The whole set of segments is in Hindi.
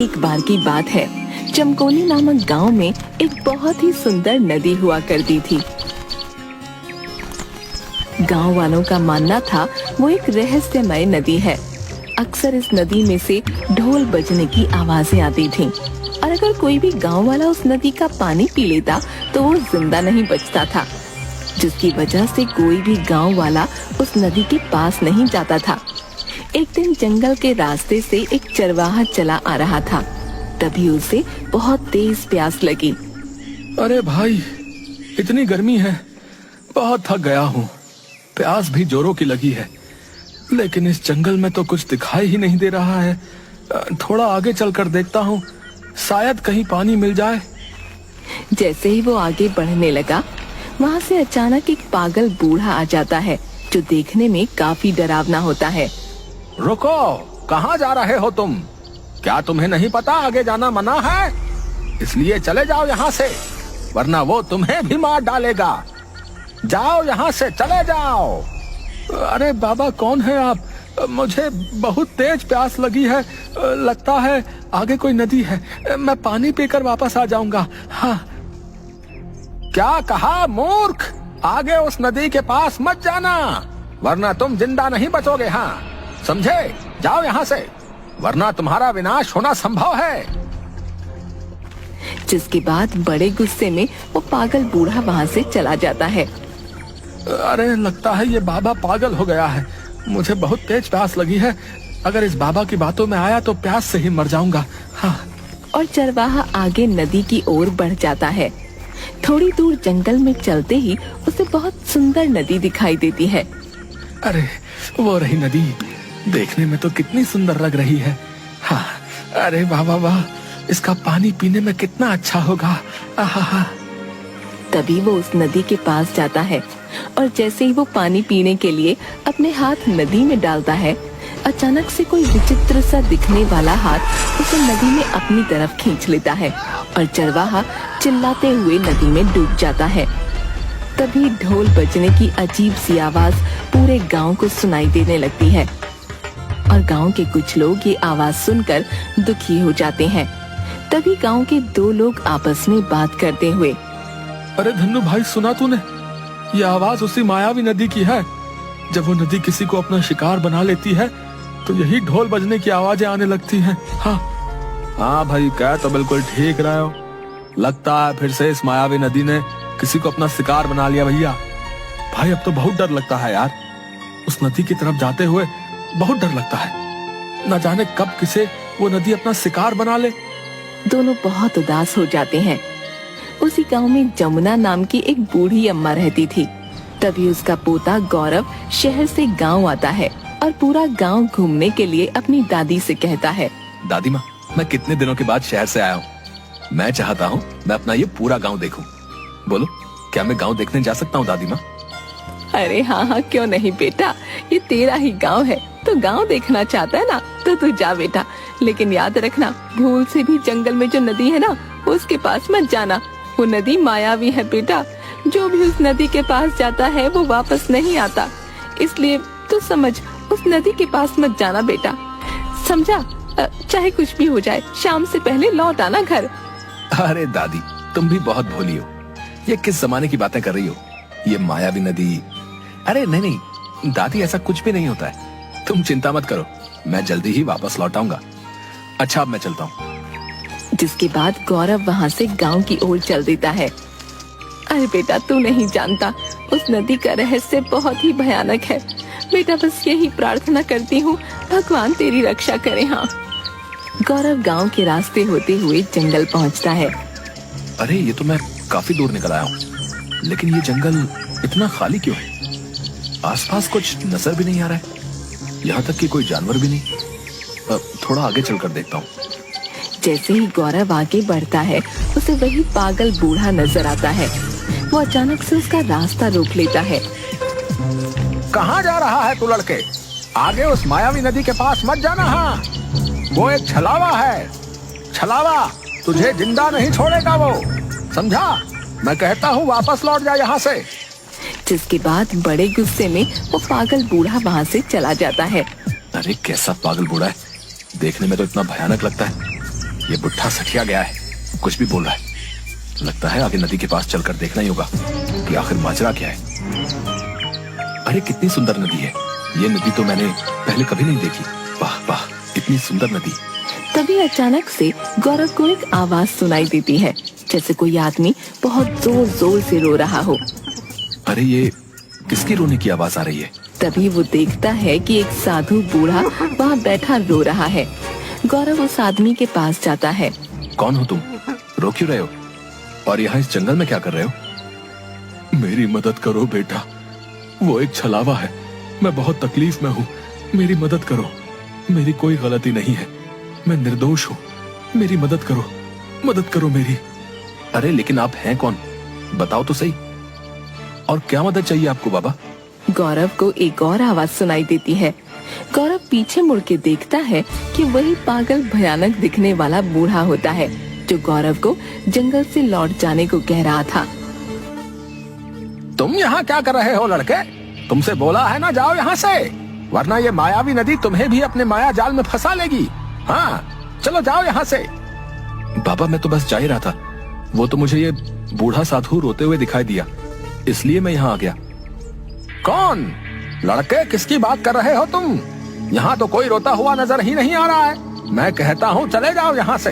एक बार की बात है, चमकोली नामक गांव में एक बहुत ही सुंदर नदी हुआ करती थी। गांव वालों का मानना था वो एक रहस्यमय नदी है। अक्सर इस नदी में से ढोल बजने की आवाजें आती थीं और अगर कोई भी गांव वाला उस नदी का पानी पी लेता तो वो जिंदा नहीं बचता था, जिसकी वजह से कोई भी गांव वाला उस नदी के पास नहीं जाता था। एक दिन जंगल के रास्ते से एक चरवाहा चला आ रहा था। तभी उसे बहुत तेज प्यास लगी। अरे भाई, इतनी गर्मी है, बहुत थक गया हूँ। प्यास भी जोरों की लगी है, लेकिन इस जंगल में तो कुछ दिखाई ही नहीं दे रहा है। थोड़ा आगे चलकर देखता हूँ, शायद कहीं पानी मिल जाए। जैसे ही वो आगे बढ़ने लगा, वहाँ से अचानक एक पागल बूढ़ा आ जाता है, जो देखने में काफी डरावना होता है। रुको, कहाँ जा रहे हो तुम? क्या तुम्हें नहीं पता आगे जाना मना है? इसलिए चले जाओ यहाँ से, वरना वो तुम्हें भी मार डालेगा। जाओ यहाँ से, चले जाओ। अरे बाबा, कौन है आप? मुझे बहुत तेज प्यास लगी है। लगता है आगे कोई नदी है। मैं पानी पीकर वापस आ जाऊंगा। हाँ। क्या कहा मूर्ख? आगे उस नदी के पास मत जाना, वरना तुम जिंदा नहीं बचोगे। हाँ, समझे? जाओ यहाँ से, वरना तुम्हारा विनाश होना संभव है। जिसके बाद बड़े गुस्से में वो पागल बूढ़ा वहाँ से चला जाता है। अरे, लगता है ये बाबा पागल हो गया है। मुझे बहुत तेज प्यास लगी है। अगर इस बाबा की बातों में आया तो प्यास से ही मर जाऊंगा। हाँ। और चरवाहा आगे नदी की ओर बढ़ जाता है। थोड़ी दूर जंगल में चलते ही उसे बहुत सुंदर नदी दिखाई देती है। अरे, वो रही नदी। देखने में तो कितनी सुंदर लग रही है। हाँ। अरे वाह वाह वाह, इसका पानी पीने में कितना अच्छा होगा। आहा। तभी वो उस नदी के पास जाता है और जैसे ही वो पानी पीने के लिए अपने हाथ नदी में डालता है, अचानक से कोई विचित्र सा दिखने वाला हाथ उसे नदी में अपनी तरफ खींच लेता है और चरवाहा चिल्लाते हुए नदी में डूब जाता है। तभी ढोल बजने की अजीब सी आवाज पूरे गांव को सुनाई देने लगती है और गांव के कुछ लोग ये आवाज सुनकर दुखी हो जाते हैं। तभी गांव के दो लोग आपस में बात करते हुए, अरे धन्नू भाई, सुना तूने? ये आवाज उसी मायावी नदी की है। जब वो नदी किसी को अपना शिकार बना लेती है तो यही ढोल बजने की आवाजें आने लगती हैं। हाँ हाँ भाई, कह तो बिल्कुल ठीक रहे हो। लगता है फिर से इस मायावी नदी ने किसी को अपना शिकार बना लिया। भैया भाई, अब तो बहुत डर लगता है यार। उस नदी की तरफ जाते हुए बहुत डर लगता है। न जाने कब किसे वो नदी अपना शिकार बना ले। दोनों बहुत उदास हो जाते हैं। उसी गांव में जमुना नाम की एक बूढ़ी अम्मा रहती थी। तभी उसका पोता गौरव शहर से गांव आता है और पूरा गांव घूमने के लिए अपनी दादी से कहता है, दादी माँ, मैं कितने दिनों के बाद शहर से आया हूँ। मैं चाहता हूँ मैं अपना ये पूरा गांव देखूं। बोलो, क्या मैं गांव देखने जा सकता हूँ दादी माँ? अरे हाँ हाँ, क्यों नहीं बेटा, ये तेरा ही गांव है। तो गांव देखना चाहता है ना, तो तू जा बेटा। लेकिन याद रखना, भूल से भी जंगल में जो नदी है ना, उसके पास मत जाना। वो नदी मायावी है बेटा। जो भी उस नदी के पास जाता है वो वापस नहीं आता। इसलिए तू समझ, उस नदी के पास मत जाना बेटा, समझा? चाहे कुछ भी हो जाए, शाम से पहले लौट आना घर। अरे दादी, तुम भी बहुत भोली हो। ये किस जमाने की बातें कर रही हो? ये मायावी नदी? अरे नहीं नहीं दादी, ऐसा कुछ भी नहीं होता है। तुम चिंता मत करो, मैं जल्दी ही वापस लौट आऊंगा। अच्छा, अब मैं चलता हूँ। जिसके बाद गौरव वहाँ से गांव की ओर चल देता है। अरे बेटा, तू नहीं जानता, उस नदी का रहस्य बहुत ही भयानक है बेटा। बस यही प्रार्थना करती हूँ, भगवान तेरी रक्षा करे। हाँ। गौरव गांव के रास्ते होते हुए जंगल पहुँचता है। अरे, ये तो मैं काफी दूर निकल आया हूँ, लेकिन ये जंगल इतना खाली क्यों है? आसपास कुछ नजर भी नहीं आ रहा है, यहाँ तक कि कोई जानवर भी नहीं। थोड़ा आगे चलकर देखता हूँ। जैसे ही गौरव आगे बढ़ता है, उसे वही पागल बूढ़ा नजर आता है। वो अचानक से उसका रास्ता रोक लेता है। कहाँ जा रहा है तू लड़के? आगे उस मायावी नदी के पास मत जाना। हाँ, वो एक छलावा है। छलावा तुझे जिंदा नहीं छोड़ेगा वो, समझा? मैं कहता हूँ वापस लौट जा यहाँ से। जिसके बाद बड़े गुस्से में वो पागल बूढ़ा वहाँ से चला जाता है। अरे कैसा पागल बूढ़ा है, देखने में तो इतना भयानक लगता है। ये बुढ़ा सठिया गया है, कुछ भी बोल रहा है। लगता है आगे नदी के पास चलकर देखना ही होगा कि आखिर माजरा क्या है। अरे कितनी सुंदर नदी है ये। नदी तो मैंने पहले कभी नहीं देखी। वाह वाह, इतनी सुंदर नदी। तभी अचानक से गौरव को एक आवाज सुनाई देती है, जैसे कोई आदमी बहुत जोर जोर से रो रहा हो। अरे ये किसकी रोने की आवाज आ रही है? तभी वो देखता है कि एक साधु बूढ़ा वहाँ बैठा रो रहा है। गौरव उस आदमी के पास जाता है। कौन हो तुम? रो क्यों रहे हो? और यहाँ इस जंगल में क्या कर रहे हो? मेरी मदद करो बेटा, वो एक छलावा है, मैं बहुत तकलीफ में हूँ, मेरी मदद करो। मेरी कोई गलती नहीं है, मैं निर्दोष हूँ, मेरी मदद करो मेरी। अरे लेकिन आप हैं कौन, बताओ तो सही, और क्या मदद चाहिए आपको बाबा? गौरव को एक और आवाज सुनाई देती है। गौरव पीछे मुड़ के देखता है कि वही पागल भयानक दिखने वाला बूढ़ा होता है जो गौरव को जंगल से लौट जाने को कह रहा था। तुम यहाँ क्या कर रहे हो लड़के? तुमसे बोला है ना जाओ यहाँ से, वरना ये मायावी नदी तुम्हें भी अपने माया जाल में फंसा लेगी। हाँ चलो जाओ यहाँ से। बाबा मैं तो बस जा ही रहा था, वो तो मुझे ये बूढ़ा साधु रोते हुए दिखाई दिया, इसलिए मैं यहाँ आ गया। कौन? लड़के किसकी बात कर रहे हो तुम? यहाँ तो कोई रोता हुआ नजर ही नहीं आ रहा है। मैं कहता हूँ चले जाओ यहाँ से।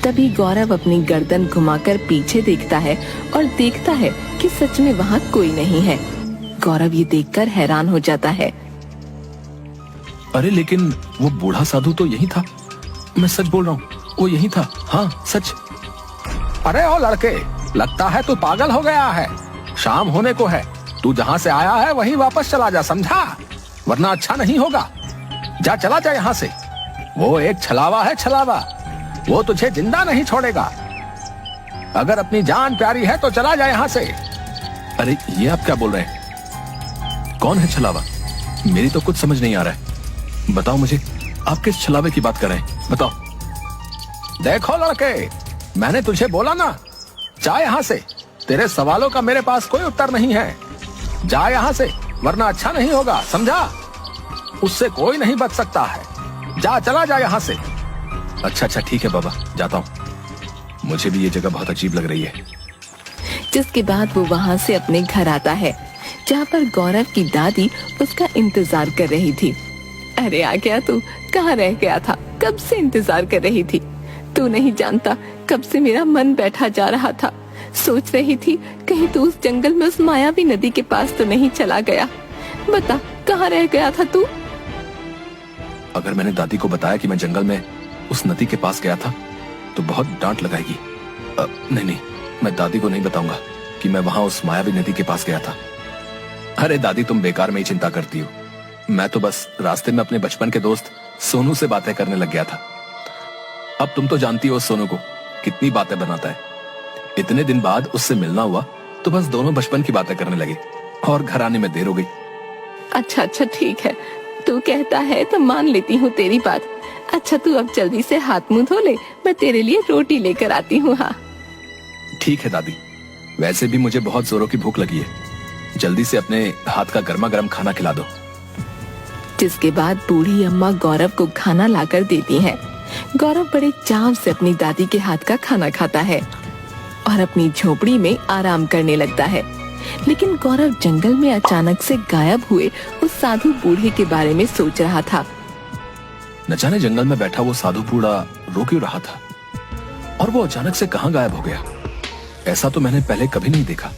तभी गौरव अपनी गर्दन घुमाकर पीछे देखता है और देखता है कि सच में वहाँ कोई नहीं है। गौरव ये देखकर हैरान हो जाता है। अरे लेकिन वो बूढ़ा साधु तो यही था, मैं सच बोल रहा हूँ, वो यही था। हाँ सच। अरे ओ लड़के, लगता है तू पागल हो गया है। शाम होने को है, तू जहाँ से आया है वहीं वापस चला जा, समझा? वरना अच्छा नहीं होगा। जा चला जा यहाँ से। वो एक छलावा है, छलावा, वो तुझे जिंदा नहीं छोड़ेगा। अगर अपनी जान प्यारी है तो चला जा यहाँ से। अरे ये आप क्या बोल रहे हैं? कौन है छलावा? मेरी तो कुछ समझ नहीं आ रहा है, बताओ मुझे, आप किस छलावे की बात कर रहे हैं, बताओ। देखो लड़के, मैंने तुझे बोला ना, जा यहाँ से। तेरे सवालों का मेरे पास कोई उत्तर नहीं है। जा यहाँ से, वरना अच्छा नहीं होगा, समझा? उससे कोई नहीं बच सकता है। जा चला जा यहाँ से। अच्छा ठीक है बाबा, जाता हूँ। मुझे भी ये जगह बहुत अजीब लग रही है। जिसके बाद वो वहाँ से अपने घर आता है, जहाँ पर गौरव की दादी उसका इंतजार कर रही थी। अरे आ गया तू, कहाँ रह गया था? कब से इंतजार कर रही थी। तू नहीं जानता कब से मेरा मन बैठा जा रहा था। सोच रही थी कहीं तू उस जंगल में उस मायावी नदी के पास तो नहीं चला गया। बता कहाँ रह गया था तू? अगर मैंने दादी को बताया कि मैं जंगल में उस नदी के पास गया था तो बहुत डांट लगाएगी। नहीं, मैं दादी को नहीं बताऊंगा कि मैं वहां उस मायावी नदी के पास गया था। अरे दादी, तुम बेकार में ही चिंता करती हो। मैं तो बस रास्ते में अपने बचपन के दोस्त सोनू से बातें करने लग गया था। अब तुम तो जानती हो सोनू को, कितनी बातें बनाता है। इतने दिन बाद उससे मिलना हुआ तो बस दोनों बचपन की बातें करने लगे और घर आने में देर हो गई। अच्छा ठीक है, तू कहता है तो मान लेती हूँ तेरी बात। अच्छा तू अब जल्दी से हाथ मुंह धो ले, मैं तेरे लिए रोटी लेकर आती हूँ। हाँ ठीक है दादी, वैसे भी मुझे बहुत जोरों की भूख लगी है, जल्दी से अपने हाथ का गर्मा गर्म खाना खिला दो। जिसके बाद बूढ़ी अम्मा गौरव को खाना लाकर देती हैं। गौरव बड़े चाव से अपनी दादी के हाथ का खाना खाता है और अपनी झोपड़ी में आराम करने लगता है। लेकिन गौरव जंगल में अचानक से गायब हुए उस साधु बूढ़े के बारे में सोच रहा था। न जाने जंगल में बैठा वो साधु बूढ़ा रो क्यों रहा था, और वो अचानक से कहाँ गायब हो गया। ऐसा तो मैंने पहले कभी नहीं देखा।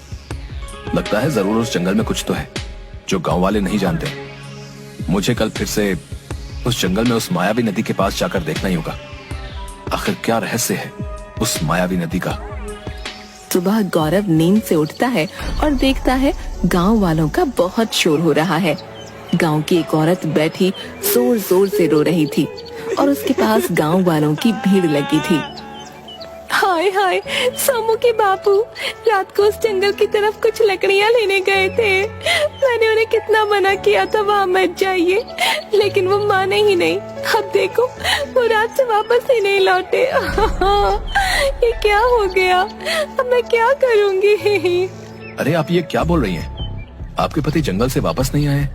लगता है जरूर उस जंगल में कुछ तो है जो गांव वाले नहीं जानते। मुझे कल फिर से उस जंगल में उस मायावी नदी के पास जाकर देखना ही होगा। आखिर क्या रहस्य है उस मायावी नदी का। सुबह गौरव नींद से उठता है और देखता है गांव वालों का बहुत शोर हो रहा है। गांव की एक औरत बैठी जोर जोर से रो रही थी और उसके पास गांव वालों की भीड़ लगी थी। हाय हाय, सोमू के बापू रात को उस जंगल की तरफ कुछ लकड़ियां लेने गए थे। मैंने उन्हें कितना मना किया था वहाँ मत जाइए, लेकिन वो माने ही नहीं। अब देखो वो रात से वापस ही नहीं लौटे। ये क्या हो गया, अब मैं क्या करूँगी? अरे आप ये क्या बोल रही हैं? आपके पति जंगल से वापस नहीं आए?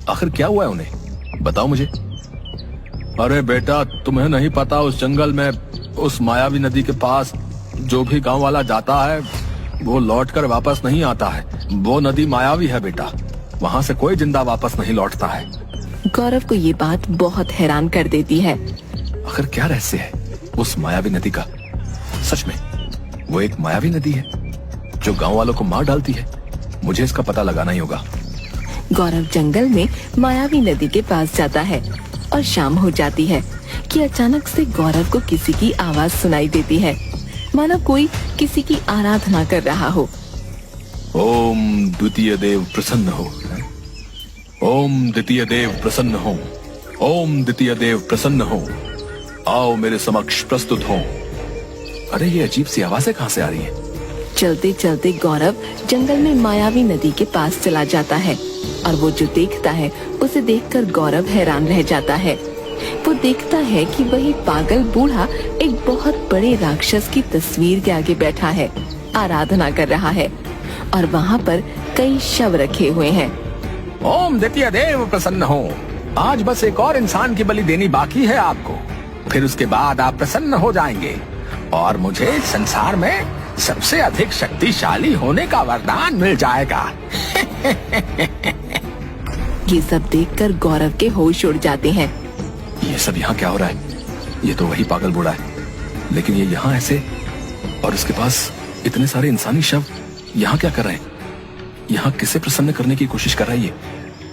आखिर क्या हुआ है उन्हें, बताओ मुझे। अरे बेटा, तुम्हें नहीं पता उस जंगल में उस मायावी नदी के पास जो भी गांव वाला जाता है वो लौटकर वापस नहीं आता है। वो नदी मायावी है बेटा, वहाँ से कोई जिंदा वापस नहीं लौटता है। गौरव को ये बात बहुत हैरान कर देती है। आखिर क्या रहस्य है उस मायावी नदी का? सच में वो एक मायावी नदी है जो गांव वालों को मार डालती है? मुझे इसका पता लगाना ही होगा। गौरव जंगल में मायावी नदी के पास जाता है और शाम हो जाती है कि अचानक से गौरव को किसी की आवाज सुनाई देती है, मानो कोई किसी की आराधना कर रहा हो। ओम द्वितीय देव प्रसन्न हो, ओम द्वितीय देव प्रसन्न हो, ओम द्वितीय देव प्रसन्न हो, आओ मेरे समक्ष प्रस्तुत हो। अरे ये अजीब सी आवाजें कहाँ से आ रही है? चलते चलते गौरव जंगल में मायावी नदी के पास चला जाता है और वो जो देखता है उसे देखकर गौरव हैरान रह जाता है। वो देखता है कि वही पागल बूढ़ा एक बहुत बड़े राक्षस की तस्वीर के आगे बैठा है, आराधना कर रहा है और वहाँ पर कई शव रखे हुए हैं। ओम द्वितीय देव प्रसन्न हो, आज बस एक और इंसान की बलि देनी बाकी है आपको, फिर उसके बाद आप प्रसन्न हो जाएंगे और मुझे संसार में सबसे अधिक शक्तिशाली होने का वरदान मिल जाएगा। ये सब देखकर गौरव के होश उड़ जाते हैं। ये सब यहाँ क्या हो रहा है? ये तो वही पागल बूढ़ा है, लेकिन ये यहाँ ऐसे, और इसके पास इतने सारे इंसानी शव यहाँ क्या कर रहे हैं? यहाँ किसे प्रसन्न करने की कोशिश कर रहा है ये?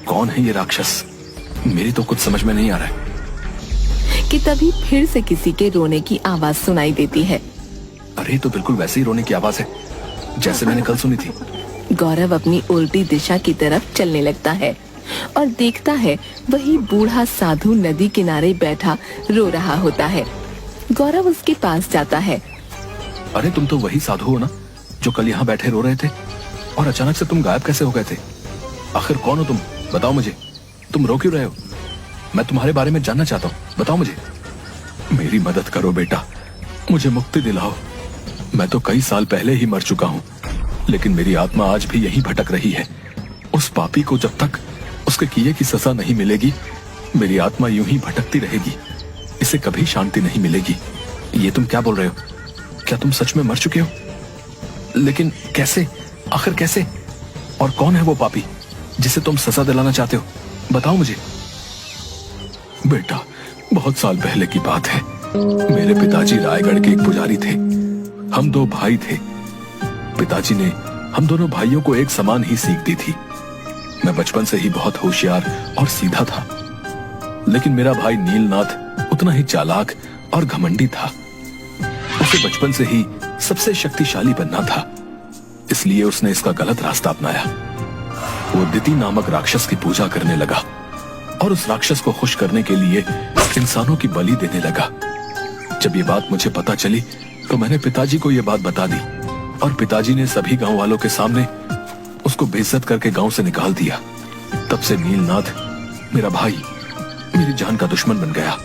कौन है ये राक्षस? मेरी तो कुछ समझ में नहीं आ रहा है। कि तभी फिर से किसी के रोने की आवाज सुनाई देती है। अरे तो बिल्कुल वैसे ही रोने की आवाज है जैसे मैंने कल सुनी थी। गौरव अपनी उल्टी दिशा की तरफ चलने लगता है और देखता है वही बूढ़ा साधु नदी किनारे बैठा रो रहा होता है। गौरव उसके पास जाता है। अरे तुम तो वही साधु हो ना जो कल यहाँ बैठे रो रहे थे, और अचानक से तुम गायब कैसे हो गए थे? आखिर कौन हो तुम? बताओ मुझे, तुम रो क्यों रहे हो? मैं तुम्हारे बारे में जानना चाहता हूँ, बताओ मुझे। मेरी मदद करो बेटा, मुझे मुक्ति दिलाओ। मैं तो कई साल पहले ही मर चुका हूँ, लेकिन मेरी आत्मा आज भी यहीं भटक रही है। उस पापी को जब तक उसके किए की सजा नहीं मिलेगी, मेरी आत्मा यूं ही भटकती रहेगी, इसे कभी शांति नहीं मिलेगी। ये तुम क्या बोल रहे हो? क्या तुम सच में मर चुके हो? लेकिन कैसे? आखिर कैसे? और कौन है वो पापी जिसे तुम सजा दिलाना चाहते हो? बताओ मुझे। बेटा, बहुत साल पहले की बात है। मेरे पिताजी रायगढ़ के एक पुजारी थे। हम दो भाई थे। पिताजी ने हम दोनों भाइयों को एक समान ही सीख दी थी। मैं बचपन से ही बहुत होशियार और सीधा था, लेकिन मेरा भाई नीलनाथ उतना ही चालाक और घमंडी था। उसे बचपन से ही सबसे शक्तिशाली बनना था, इसलिए उसने इसका गलत रास्ता अपनाया। वो दिति नामक राक्षस की पूजा करने लगा और उस राक्षस को खुश करने के लिए इंसानों की बलि देने लगा। जब ये बात मुझे पता चली तो मैंने पिताजी को ये बात बता दी और पिताजी ने सभी गांव वालों के सामने उसको बेइज्जत करके गांव से निकाल दिया। तब से नीलनाथ मेरा भाई मेरी जान का दुश्मन बन गया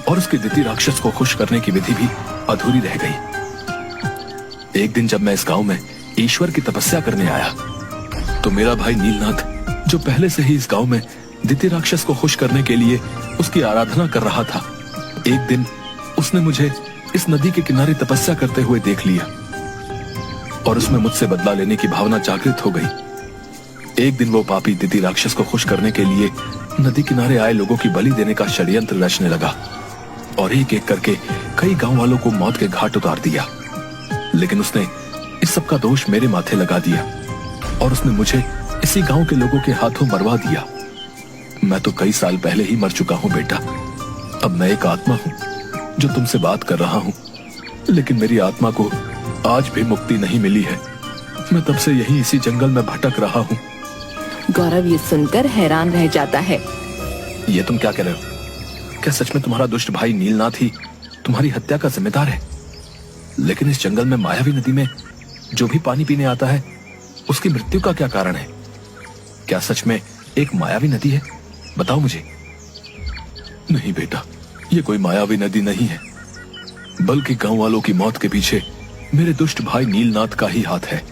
और उसके दिति राक्षस को खुश करने की विधि भी अधूरी रह गई। एक दिन जब मैं इस गांव में ईश्वर की तपस्या करने आया तो मेरा भाई नीलनाथ, जो पहले से ही इस गांव में दिति राक्षस को खुश करने के लिए उसकी आराधना कर रहा था, एक दिन उसने मुझे इस नदी के किनारे तपस्या करते हुए देख लिया और उसमें मुझसे बदला लेने की भावना जागृत हो गई। एक दिन वो पापी दिति राक्षस को खुश करने के लिए नदी किनारे आए लोगों की बलि देने का षड्यंत्र रचने लगा और एक एक करके कई गांव वालों को मौत के घाट उतार दिया। लेकिन उसने इस सब का दोष मेरे माथे लगा दिया और उसने मुझे इसी गांव के लोगों के हाथों मरवा दिया। मैं तो कई साल पहले ही मर चुका हूं बेटा। अब मैं एक आत्मा हूं जो तुमसे बात कर रहा हूं, लेकिन मेरी आत्मा को आज भी मुक्ति नहीं मिली है। मैं तब से यही इसी जंगल में भटक रहा हूं। गौरव ये सुनकर हैरान रह जाता है। ये तुम क्या कह रहे हो? क्या सच में तुम्हारा दुष्ट भाई नीलनाथ ही तुम्हारी हत्या का जिम्मेदार है? लेकिन इस जंगल में मायावी नदी में जो भी पानी पीने आता है उसकी मृत्यु का क्या कारण है? क्या सच में एक मायावी नदी है? बताओ मुझे। नहीं बेटा, ये कोई मायावी नदी नहीं है, बल्कि गांव वालों की मौत के पीछे मेरे दुष्ट भाई नीलनाथ का ही हाथ है।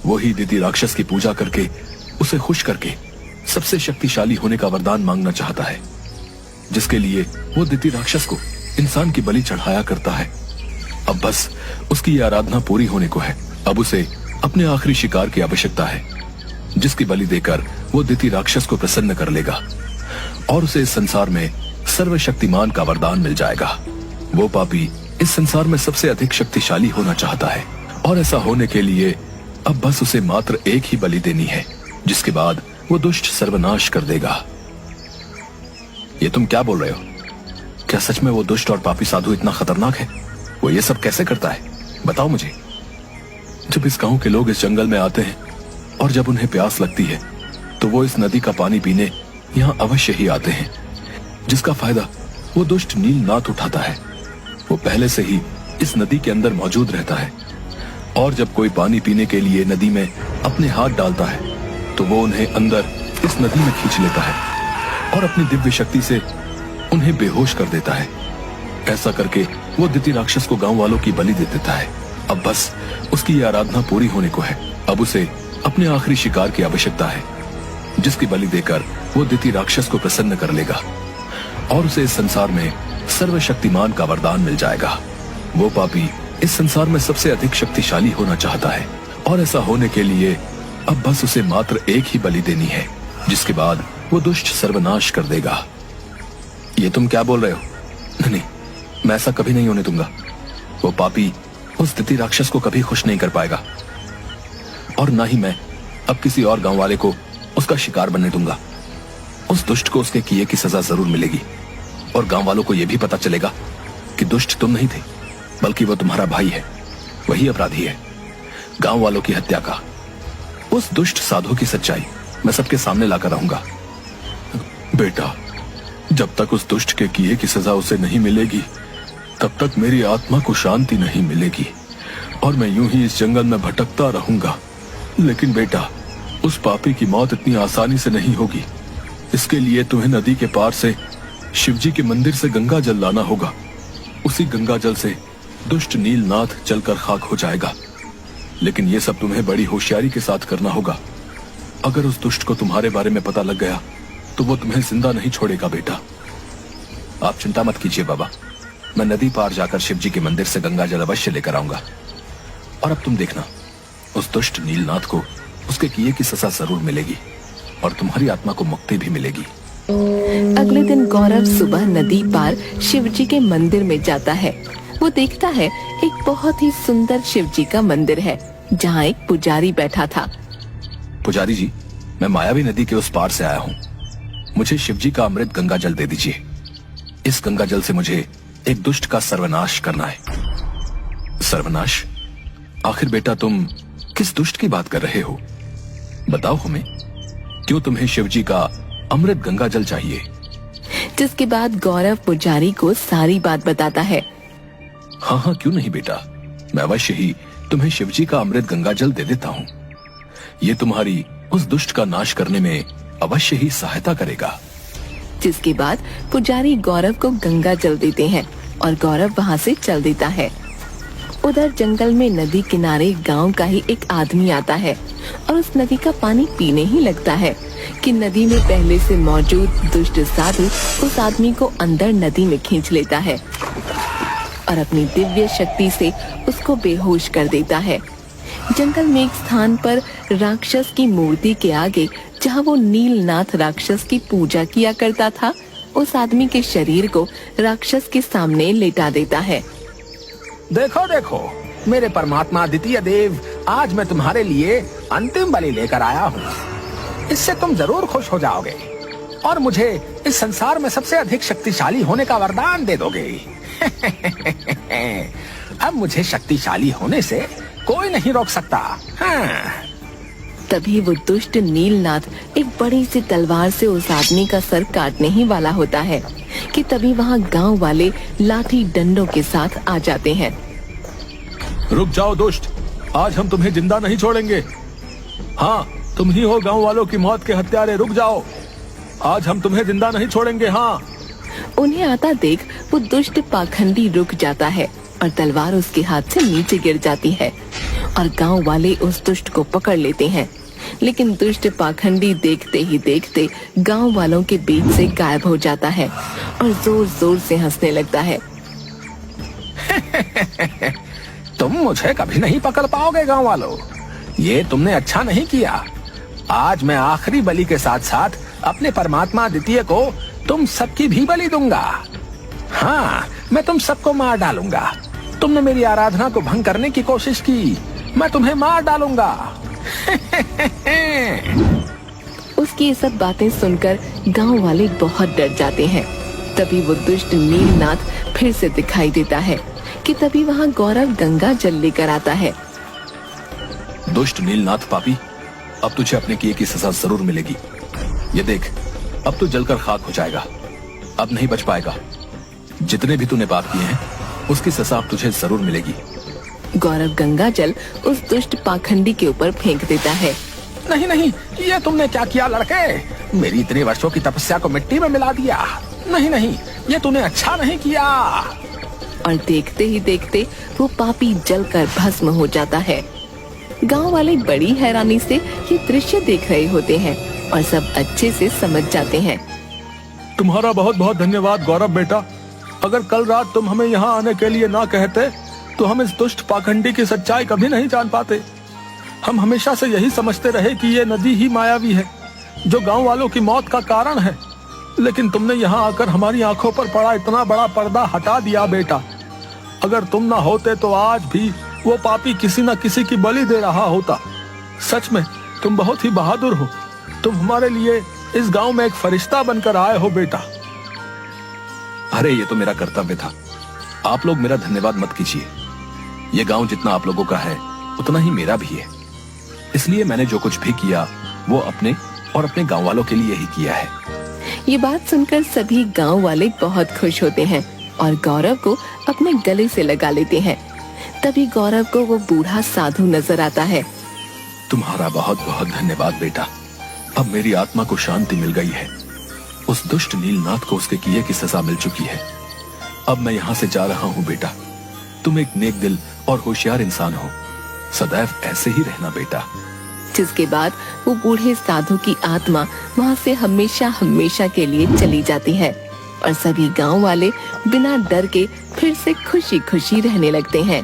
वही दिति राक्षस की पूजा करके उसे खुश करके सबसे शक्तिशाली होने का वरदान मांगना चाहता है। जिसके लिए वो दिति राक्षस को इंसान की बलि चढ़ाया करता है। अब बस उसकी ये आराधना पूरी होने को है। अब उसे अपने आखिरी शिकार की आवश्यकता है, जिसकी बलि देकर वो दिति राक्षस को प्रसन्न कर लेगा और उसे इस संसार में सर्वशक्तिमान का वरदान मिल जाएगा। वो पापी इस संसार में सबसे अधिक शक्तिशाली होना चाहता है और ऐसा होने के लिए अब बस उसे मात्र एक ही बलि देनी है, जिसके बाद वो दुष्ट सर्वनाश कर देगा। ये तुम क्या बोल रहे हो? क्या सच में वो दुष्ट और पापी साधु इतना खतरनाक है? वो ये सब कैसे करता है, बताओ मुझे। जब इस गांव के लोग इस जंगल में आते हैं और जब उन्हें प्यास लगती है तो वो इस नदी का पानी पीने यहाँ अवश्य ही आते हैं, जिसका फायदा वो दुष्ट नीलनाथ उठाता है। वो पहले से ही इस नदी के अंदर मौजूद रहता है और जब कोई पानी पीने के लिए नदी में अपने हाथ डालता है तो वो उन्हें अंदर इस नदी में खींच लेता है और अपनी दिव्य शक्ति से उन्हें बेहोश कर देता है। ऐसा करके वो दिति राक्षस को गांव वालों की बलि दे देता है। अब बस उसकी ये आराधना पूरी होने को है। अब उसे अपने आखिरी शिकार की आवश्यकता है, जिसकी बलि देकर वो दिति राक्षस को प्रसन्न कर लेगा और उसे इस संसार में सर्वशक्तिमान का वरदान मिल जाएगा। वो पापी इस संसार में सबसे अधिक शक्तिशाली होना चाहता है और ऐसा होने के लिए अब बस उसे मात्र एक ही बलि देनी है, जिसके बाद वो दुष्ट सर्वनाश कर देगा। ये तुम क्या बोल रहे हो? नहीं, मैं ऐसा कभी नहीं होने दूंगा। वो पापी उस दिति राक्षस को कभी खुश नहीं कर पाएगा और ना ही मैं अब किसी और गांव वाले को उसका शिकार बनने दूंगा। उस दुष्ट को उसके किए की सजा जरूर मिलेगी और गांव वालों को यह भी पता चलेगा कि दुष्ट तुम नहीं थे, बल्कि वो तुम्हारा भाई है, वही अपराधी है गांव वालों की हत्या का। उस दुष्ट साधु की सच्चाई मैं सबके सामने लाकर रहूंगा। बेटा, जब तक उस दुष्ट के किए की सजा उसे नहीं मिलेगी तब तक मेरी आत्मा को शांति नहीं मिलेगी और मैं यूं ही इस जंगल में भटकता रहूंगा। लेकिन बेटा, उस पापी की मौत इतनी आसानी से नहीं होगी। इसके लिए तुम्हें नदी के पार से शिवजी के मंदिर से गंगा जल लाना होगा। उसी गंगा जल से दुष्ट नीलनाथ जलकर खाक हो जाएगा। लेकिन ये सब तुम्हें बड़ी होशियारी के साथ करना होगा। अगर उस दुष्ट को तुम्हारे बारे में पता लग गया तो वो तुम्हें जिंदा नहीं छोड़ेगा। बेटा, आप चिंता मत कीजिए बाबा, मैं नदी पार जाकर शिवजी के मंदिर से गंगा जल अवश्य लेकर आऊंगा। और अब तुम देखना, उस दुष्ट नीलनाथ को उसके किए की सजा जरूर मिलेगी और तुम्हारी आत्मा को मुक्ति भी मिलेगी। अगले दिन गौरव सुबह नदी पार शिवजी के मंदिर में जाता है। वो देखता है एक बहुत ही सुंदर शिवजी का मंदिर है, जहाँ एक पुजारी बैठा था। पुजारी जी, मैं मायावी नदी के उस पार से आया हूँ। मुझे शिवजी का अमृत गंगा जल दे दीजिए। इस गंगा जल से मुझे एक दुष्ट का सर्वनाश करना है। सर्वनाश? आखिर बेटा तुम किस दुष्ट की बात कर रहे हो? बताओ हमें, क्यों तुम्हें शिवजी का अमृत गंगा जल चाहिए? जिसके बाद गौरव पुजारी को सारी बात बताता है। हाँ हाँ, क्यों नहीं बेटा, मैं अवश्य ही तुम्हें शिवजी का अमृत गंगा जल दे देता हूँ। ये तुम्हारी उस दुष्ट का नाश करने में अवश्य ही सहायता करेगा। जिसके बाद पुजारी गौरव को गंगा जल देते हैं और गौरव वहाँ से चल देता है। उधर जंगल में नदी किनारे गांव का ही एक आदमी आता है और उस नदी का पानी पीने ही लगता है कि नदी में पहले से मौजूद दुष्ट साधु उस आदमी को अंदर नदी में खींच लेता है और अपनी दिव्य शक्ति से उसको बेहोश कर देता है। जंगल में एक स्थान पर राक्षस की मूर्ति के आगे, जहाँ वो नीलनाथ राक्षस की पूजा किया करता था, उस आदमी के शरीर को राक्षस के सामने लेटा देता है। देखो देखो, मेरे परमात्मा द्वितीय देव, आज मैं तुम्हारे लिए अंतिम बलि लेकर आया हूँ। इससे तुम जरूर खुश हो जाओगे और मुझे इस संसार में सबसे अधिक शक्तिशाली होने का वरदान दे दोगे। अब मुझे शक्तिशाली होने से कोई नहीं रोक सकता। हाँ। तभी वो दुष्ट नीलनाथ एक बड़ी सी तलवार से उस आदमी का सर काटने ही वाला होता है कि तभी वहाँ गांव वाले लाठी डंडों के साथ आ जाते हैं। रुक जाओ दुष्ट, आज हम तुम्हें जिंदा नहीं छोड़ेंगे। हाँ, तुम ही हो गांव वालों की मौत के हत्यारे। रुक जाओ, आज हम तुम्हें जिंदा नहीं छोड़ेंगे। हाँ। उन्हें आता देख वो दुष्ट पाखंडी रुक जाता है और तलवार उसके हाथ से नीचे गिर जाती है और गांव वाले उस दुष्ट को पकड़ लेते हैं लेकिन दुष्ट पाखंडी देखते ही देखते गांव वालों के बीच से गायब हो जाता है और जोर जोर से हंसने लगता है। तुम मुझे कभी नहीं पकड़ पाओगे गांव वालों, ये तुमने अच्छा नहीं किया। आज मैं आखिरी बलि के साथ साथ अपने परमात्मा द्वितीय को तुम सबकी भी बलि दूंगा। हाँ, मैं तुम सबको मार डालूंगा। तुमने मेरी आराधना को भंग करने की कोशिश की, मैं तुम्हें मार डालूंगा। उसकी ये सब बातें सुनकर गांव वाले बहुत डर जाते हैं। तभी वो दुष्ट नीलनाथ फिर से दिखाई देता है कि तभी वहाँ गौरव गंगा जल लेकर आता है। दुष्ट नीलनाथ पापी, अब तुझे अपने किए की सजा जरूर मिलेगी। ये देख, अब तू जलकर खाक हो जाएगा, अब नहीं बच पाएगा। जितने भी तूने पाप किए हैं उसकी सजा अब तुझे जरूर मिलेगी। गौरव गंगा जल उस दुष्ट पाखंडी के ऊपर फेंक देता है। नहीं नहीं, ये तुमने क्या किया लड़के? मेरी इतने वर्षों की तपस्या को मिट्टी में मिला दिया। नहीं नहीं, ये तूने अच्छा नहीं किया। और देखते ही देखते वो पापी जलकर भस्म हो जाता है। गांव वाले बड़ी हैरानी से ये दृश्य देख रहे होते हैं और सब अच्छे से समझ जाते हैं। तुम्हारा बहुत बहुत धन्यवाद गौरव बेटा। अगर कल रात तुम हमें यहाँ आने के लिए ना कहते तो हम इस दुष्ट पाखंडी की सच्चाई कभी नहीं जान पाते। हम हमेशा से यही समझते रहे कि ये नदी ही मायावी है जो गांव वालों की मौत का कारण है, लेकिन तुमने यहाँ आकर हमारी आंखों पर पड़ा इतना बड़ा पर्दा हटा दिया बेटा। अगर तुम ना होते तो आज भी वो पापी किसी न किसी की बलि दे रहा होता। सच में तुम बहुत ही बहादुर हो। तुम हमारे लिए इस गांव में एक फरिश्ता बनकर आए हो बेटा। अरे ये तो मेरा कर्तव्य था, आप लोग मेरा धन्यवाद मत कीजिए। ये गांव जितना आप लोगों का है उतना ही मेरा भी है, इसलिए मैंने जो कुछ भी किया वो अपने और अपने गांव वालों के लिए ही किया है। ये बात सुनकर सभी गांव वाले बहुत खुश होते हैं और गौरव को अपने गले से लगा लेते हैं। तभी गौरव को वो बूढ़ा साधु नजर आता है। तुम्हारा बहुत बहुत धन्यवाद बेटा। अब मेरी आत्मा को शांति मिल गई है। उस दुष्ट नीलनाथ को उसके किए की सजा मिल चुकी है। अब मैं यहाँ से जा रहा हूँ बेटा। तुम एक नेक दिल और होशियार इंसान हो, सदैव ऐसे ही रहना बेटा। जिसके बाद वो बूढ़े साधु की आत्मा वहाँ से हमेशा हमेशा के लिए चली जाती है और सभी गांव वाले बिना डर के फिर से खुशी खुशी रहने लगते हैं।